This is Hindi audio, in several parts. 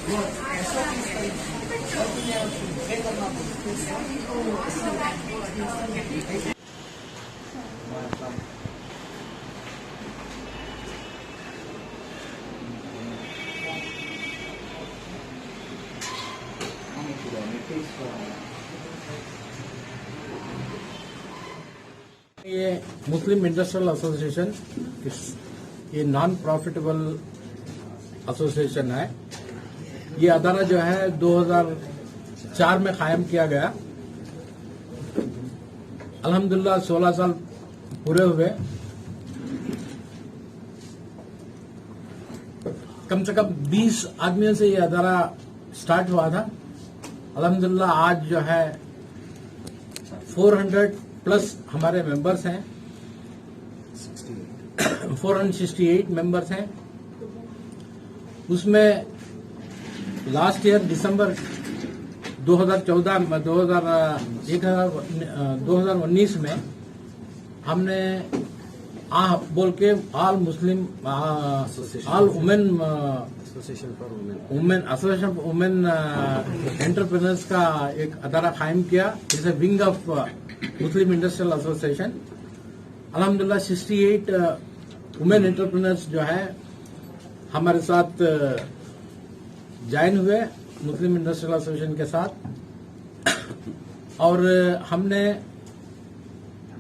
ये मुस्लिम इंडस्ट्रियल एसोसिएशन ये नॉन प्रॉफिटेबल एसोसिएशन है। ये अदारा जो है 2004 में कायम किया गया। अल्हम्दुलिल्लाह 16 साल पूरे हुए। कम से कम 20 आदमियों से ये अदारा स्टार्ट हुआ था। अल्हम्दुलिल्लाह आज जो है 400 प्लस हमारे मेंबर्स हैं, 468 मेंबर्स हैं। उसमें लास्ट ईयर दिसंबर 2019 में हमने बोल के all Muslim all women association for women entrepreneurs का एक अदारा कायम किया। It's A wing of Muslim industrial association. अल्हम्दुलिल्लाह 68 वुमेन एंटरप्रेन्योर्स जो है हमारे साथ ज्वाइन हुए मुस्लिम इंडस्ट्रियल एसोसिएशन के साथ। और हमने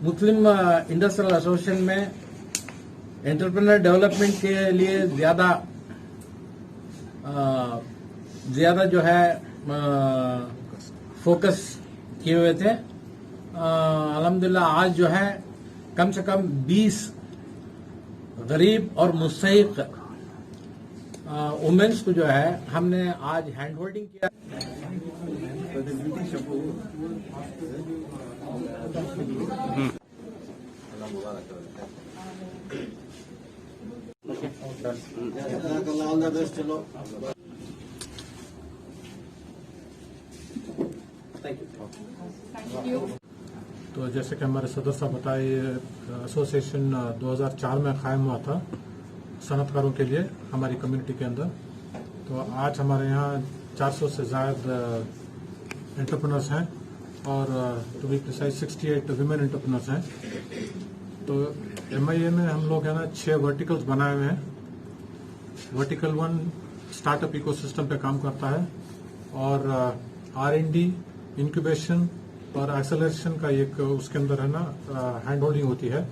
मुस्लिम इंडस्ट्रियल एसोसिएशन में एंटरप्रेन्योर डेवलपमेंट के लिए ज्यादा जो है फोकस किए हुए थे। अल्हम्दुलिल्लाह आज जो है कम से कम 20 गरीब और मुस्तहिक वुमेन्स को जो है हमने आज हैंड होल्डिंग किया। तो जैसे कि हमारे सदर साहब बताए, एसोसिएशन 2004 में कायम हुआ था सनतकारों के लिए हमारी कम्युनिटी के अंदर। तो आज हमारे यहाँ 400 से ज़्यादा एंटरप्रेन्योर्स हैं और to be precise 68 women entrepreneurs हैं। तो MIA में हम लोग है ना 6 वर्टिकल्स बनाए हुए हैं। वर्टिकल 1 स्टार्टअप इकोसिस्टम पे काम करता है और R&D, इंक्यूबेशन और एक्सेलरेशन का एक उसके अंदर है ना हैंड होल्डिंग होती है।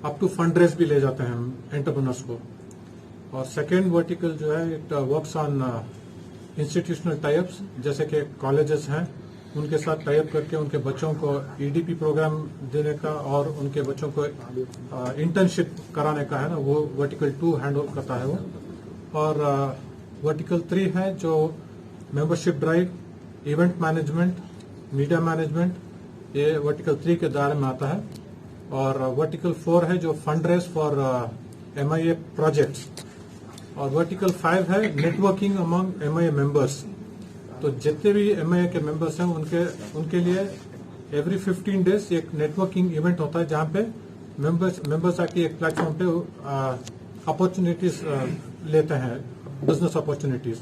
अप टू फंड रेज भी ले जाते हैं हम एंटरप्रेन्योर्स को। और सेकेंड वर्टिकल जो है it works on institutional types, जैसे कि कॉलेजेस हैं उनके साथ टाइप करके उनके बच्चों को EDP प्रोग्राम देने का और उनके बच्चों को इंटर्नशिप कराने का है ना, वो वर्टिकल 2 हैंडल करता है वो। और वर्टिकल 3 है जो membership drive, event management, media management, ये वर्टिकल 3 के दायरे में आता है। और वर्टिकल 4 है जो fund raise for MIA projects. और वर्टिकल 5 है नेटवर्किंग अमंग MIA मेंबर्स। तो जितने भी MIA के मेंबर्स हैं उनके लिए एवरी 15 डेज एक नेटवर्किंग इवेंट होता है जहां पे मेंबर्स आके एक प्लेटफॉर्म पे अपॉर्चुनिटीज लेते हैं, बिजनेस अपॉर्चुनिटीज।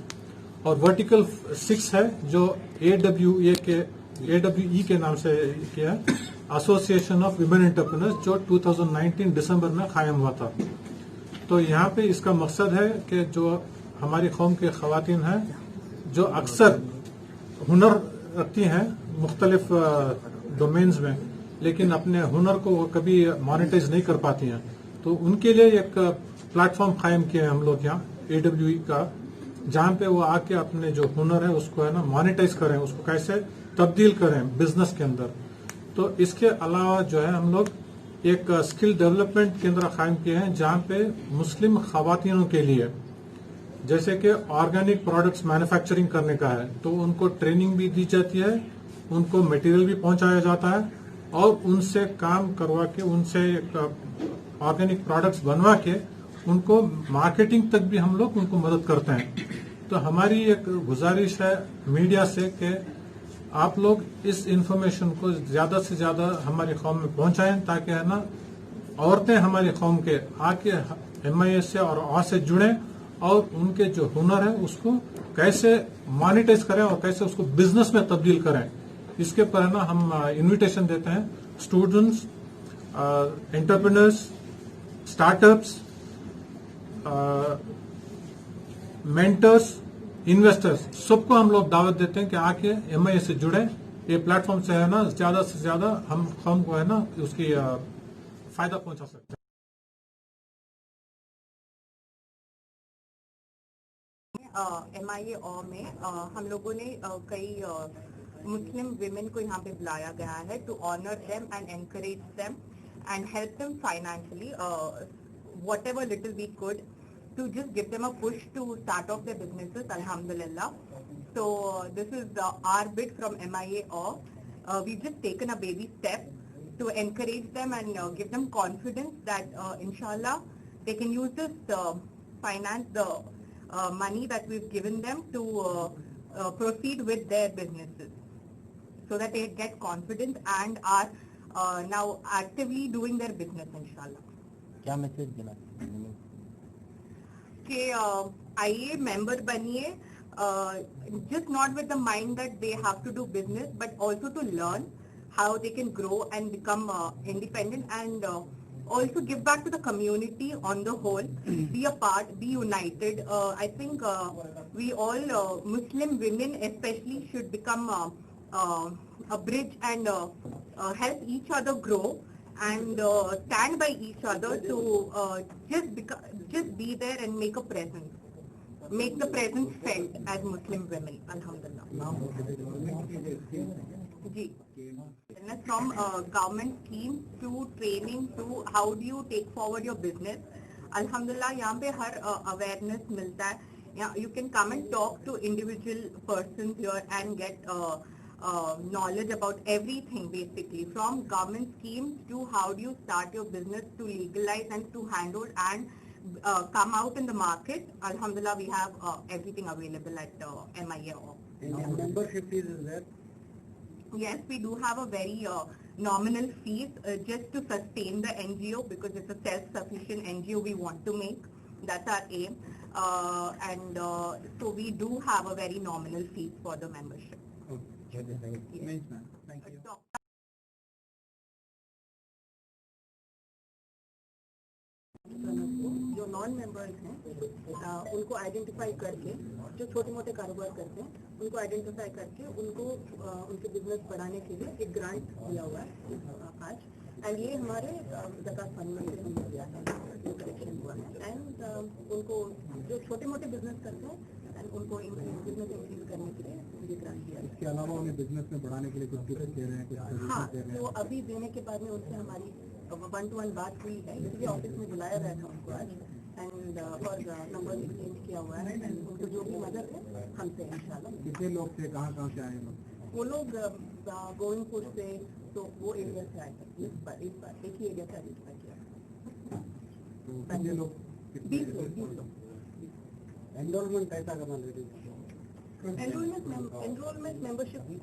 और वर्टिकल 6 है जो AWE के नाम से किया है, एसोसिएशन ऑफ विमेन एंटरप्रेन्योर्स, जो 2019 दिसंबर में कायम हुआ था। तो यहाँ पे इसका मकसद है कि जो हमारी कौम के खवातीन हैं जो अक्सर हुनर रखती हैं मुख्तलिफ डोमेन्स में, लेकिन अपने हुनर को कभी मोनेटाइज नहीं कर पाती हैं, तो उनके लिए एक प्लेटफॉर्म कायम किया है हम लोग यहाँ AWE का, जहां पे वो आके अपने जो हुनर है उसको है ना मोनेटाइज करें, उसको कैसे तब्दील करें बिजनेस के अंदर। तो इसके अलावा जो है हम लोग एक स्किल डेवलपमेंट केंद्र कायम किए हैं जहां पे मुस्लिम खवातीनों के लिए जैसे कि ऑर्गेनिक प्रोडक्ट्स मैन्युफैक्चरिंग करने का है, तो उनको ट्रेनिंग भी दी जाती है, उनको मटेरियल भी पहुंचाया जाता है और उनसे काम करवा के उनसे ऑर्गेनिक प्रोडक्ट्स बनवा के उनको मार्केटिंग तक भी हम लोग उनको मदद करते हैं। तो हमारी एक गुजारिश है मीडिया से कि आप लोग इस इंफॉर्मेशन को ज्यादा से ज्यादा हमारी कौम में पहुंचाएं, ताकि है ना औरतें हमारी कौम के आके MIA से और से जुड़ें और उनके जो हुनर है उसको कैसे मॉनिटाइज करें और कैसे उसको बिजनेस में तब्दील करें, इसके पर है ना हम इनविटेशन देते हैं students, entrepreneurs, startups, mentors, investors, सबको हम लोग दावत देते हैं कि आके MIA से जुड़े। ये प्लेटफॉर्म से है ना ज्यादा से ज्यादा हम को है ना उसकी फायदा पहुंचा सकते हैं। MIA में हम लोगों ने कई मुस्लिम विमेन को यहाँ पे बुलाया गया है to honour them and encourage them and help them financially whatever little we could to just give them a push to start off their businesses, alhamdulillah. So this is our bid from MIA we've just taken a baby step to encourage them and give them confidence that inshallah they can use this finance, the money that we've given them to proceed with their businesses so that they get confidence and are now actively doing their business inshallah. क्या मैसेज देना कि आइए मेंबर बनिए, just not with the mind that they have to do business but also to learn how they can grow and become independent and also give back to the community on the whole, be a part, be united. I think we all Muslim women especially should become a bridge and help each other grow and stand by each other to just be there and make a presence, make the presence felt as Muslim women. Alhamdulillah. Ji. From government schemes to training to how do you take forward your business. Alhamdulillah, यहाँ पे हर awareness मिलता है. You can come and talk to individual persons here and get knowledge about everything basically, from government schemes to how do you start your business to legalize and to handle and come out in the market. Alhamdulillah, we have everything available at MIA. membership fees is there? Yes, we do have a very nominal fees just to sustain the NGO because it's a self-sufficient NGO we want to make. That's our aim. And so we do have a very nominal fees for the membership. Okay. Yes. Thank you. जो नॉन मेंबर्स हैं उनको आइडेंटिफाई करके, जो छोटे मोटे कारोबार करते हैं उनको आइडेंटिफाई करके उनको उनके बिजनेस बढ़ाने के लिए एक ग्रांट दिया हुआ है आज, एंड ये हमारे ज़कात फंड में से हमने दिया है, कलेक्शन हुआ है, एंड उनको जो छोटे मोटे बिजनेस करते हैं एंड उनको बिजनेस इंक्रीज करने के लिए ये ग्रांट दिया है। इसके अलावा उन्हें बिजनेस में बढ़ाने के लिए कुछ टिप्स दे रहे हैं, कुछ हाँ, सजेशन दे रहे तो अभी देने के बाद में उनसे हमारी 1-to-1 बात हुई है, इसलिए ऑफिस में बुलाया गया था उनको आज, एंड और नंबर एक्सचेंज किया हुआ है, एंड उनको जो भी मदद है हमसे इंशाल्लाह। कितने लोग थे, कहाँ से आए लोग? वो लोग गोविंदपुर से, तो वो एरिया से आए थे, इस बार एक ही एरिया से आइडेंटिफाई किया। तो कितने लोग? 20 लोग। एनरोलमेंट कैसा करना लेडीज? एनरोलमेंट मेंबरशिप की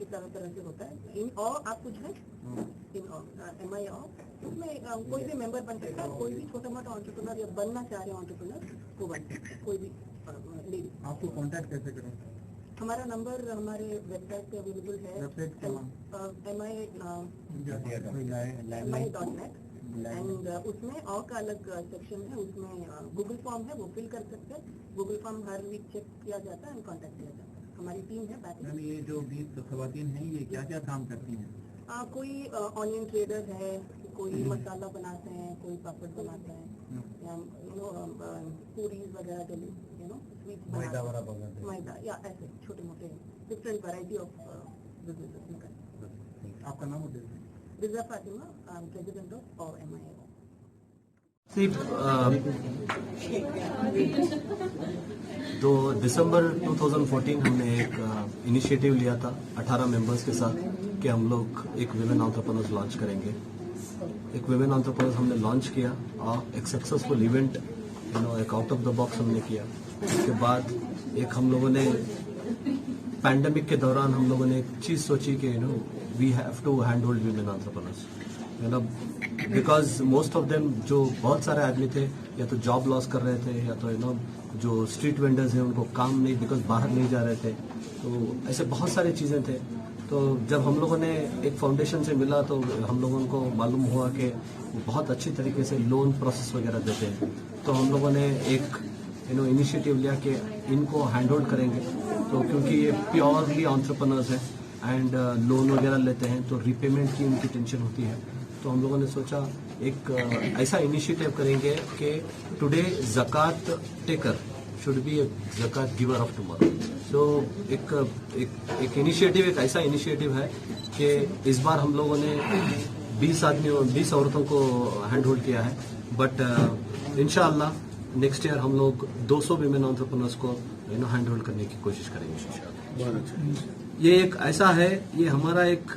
तरह से होता है। और आप कुछ है MIA उसमें कोई भी मेंबर बन सकता है, कोई भी छोटा मोटा एंटरप्रेन्योर या बनना चाह रहे एंटरप्रेन्योर वो बन सकता है, कोई भी लेडी। आपको कांटेक्ट कैसे करें? हमारा नंबर हमारे वेबसाइट पे अवेलेबल है, वेबसाइट MIA.net, एंड उसमें और का अलग सेक्शन है, उसमें गूगल फॉर्म है, वो फिल कर सकते हैं। गूगल फॉर्म हर वीक चेक किया जाता है एंड कॉन्टेक्ट किया जाता है। हमारी टीम है बैक। ये जो 20 खवातीन हैं, ये क्या क्या काम करती हैं? कोई ऑनियन ट्रेडर है, कोई मसाला बनाते हैं, कोई पापड़ बनाते हैं, या पूरीज वगैरह जो स्वीट्स मैदा या ऐसे छोटे मोटे डिफरेंट वैरायटी ऑफ बिजनेसेस में करते हैं। आपका नाम? रिजा फातिमा, प्रेसिडेंट ऑफ MIA। तो दिसंबर 2014 हमने एक इनिशिएटिव लिया था 18 मेंबर्स के साथ कि हम लोग एक विमेन एंटरप्रेन्योर्स लॉन्च करेंगे। एक विमेन एंटरप्रेन्योर्स हमने लॉन्च किया और एक सक्सेसफुल इवेंट एक आउट ऑफ द बॉक्स हमने किया। उसके बाद एक हम लोगों ने पैंडेमिक के दौरान हम लोगों ने एक चीज़ सोची कि we have to hand hold women entrepreneurs, because most of them जो बहुत सारे आदमी थे या तो जॉब लॉस कर रहे थे, या तो जो स्ट्रीट वेंडर्स हैं उनको काम नहीं, बिकॉज बाहर नहीं जा रहे थे। तो ऐसे बहुत सारी चीज़ें थे। तो जब हम लोगों ने एक फाउंडेशन से मिला तो हम लोगों को मालूम हुआ कि बहुत अच्छी तरीके से लोन प्रोसेस वगैरह देते हैं। तो हम लोगों ने एक इनिशिएटिव लिया कि इनको हैंड होल्ड करेंगे। तो क्योंकि ये प्योरली एंटरप्रेन्योर्स हैं एंड लोन वगैरह लेते हैं, तो रीपेमेंट की उनकी टेंशन होती है। तो हम लोगों ने सोचा एक ऐसा इनिशिएटिव करेंगे कि टुडे ज़कात टेकर शुड बी ए ज़कात गिवर ऑफ टुमारो। तो एक इनिशिएटिव, एक ऐसा इनिशिएटिव है कि इस बार हम लोगों ने 20 औरतों को हैंड होल्ड किया है, बट इंशाअल्लाह नेक्स्ट ईयर हम लोग 200 विमेन एंटरप्रेन्योर्स को हैंड होल्ड करने की कोशिश करेंगे इंशाअल्लाह। बहुत अच्छा। ये एक ऐसा है, ये हमारा एक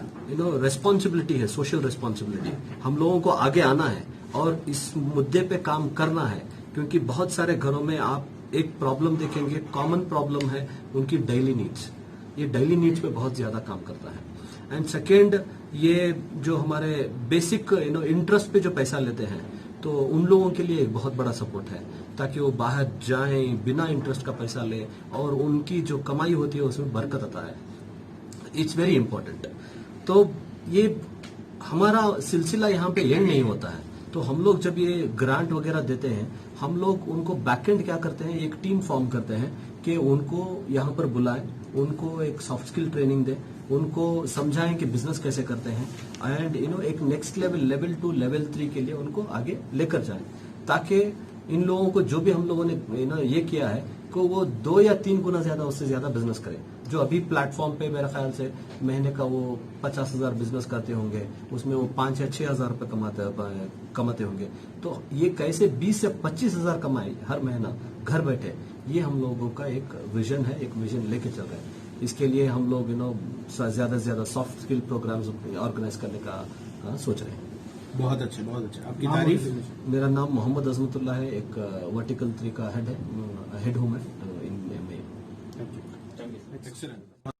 रेस्पॉन्सिबिलिटी है, सोशल रेस्पॉन्सिबिलिटी। हम लोगों को आगे आना है और इस मुद्दे पे काम करना है, क्योंकि बहुत सारे घरों में आप एक प्रॉब्लम देखेंगे, कॉमन प्रॉब्लम है उनकी डेली नीड्स। ये डेली नीड्स पे बहुत ज्यादा काम करता है। एंड सेकेंड, ये जो हमारे बेसिक इंटरेस्ट पे जो पैसा लेते हैं, तो उन लोगों के लिए एक बहुत बड़ा सपोर्ट है, ताकि वो बाहर जाएं, बिना इंटरेस्ट का पैसा ले और उनकी जो कमाई होती है उसमें बरकत आता है। It's very important. तो ये हमारा सिलसिला यहाँ पे एंड नहीं होता है। तो हम लोग जब ये ग्रांट वगैरह देते हैं, हम लोग उनको बैकएंड क्या करते हैं, एक टीम फॉर्म करते हैं कि उनको यहाँ पर बुलाएं, उनको एक सॉफ्ट स्किल ट्रेनिंग दें, उनको समझाएं कि बिजनेस कैसे करते हैं एंड एक नेक्स्ट लेवल 2 लेवल 3 के लिए उनको आगे लेकर जाएं, ताकि इन लोगों को जो भी हम लोगों ने ये किया है को वो 2 या 3 गुना ज्यादा, उससे ज्यादा बिजनेस करें। जो अभी प्लेटफॉर्म पे मेरे ख्याल से महीने का वो 50,000 बिजनेस करते होंगे, उसमें वो 5 या 6,000 रुपए कमाते होंगे। तो ये कैसे 20 से 25,000 कमाए हर महीना घर बैठे, ये हम लोगों का एक विजन है, एक विजन लेके चल रहे हैं। इसके लिए हम लोग ज्यादा से ज्यादा सॉफ्ट स्किल प्रोग्राम्स ऑर्गेनाइज करने का सोच रहे हैं। बहुत अच्छे, बहुत अच्छे। आपकी तारीफ। मेरा नाम मोहम्मद अजमतुल्लाह है, एक वर्टिकल 3 का हेड हूँ मैं इन में। एक्सीलेंट।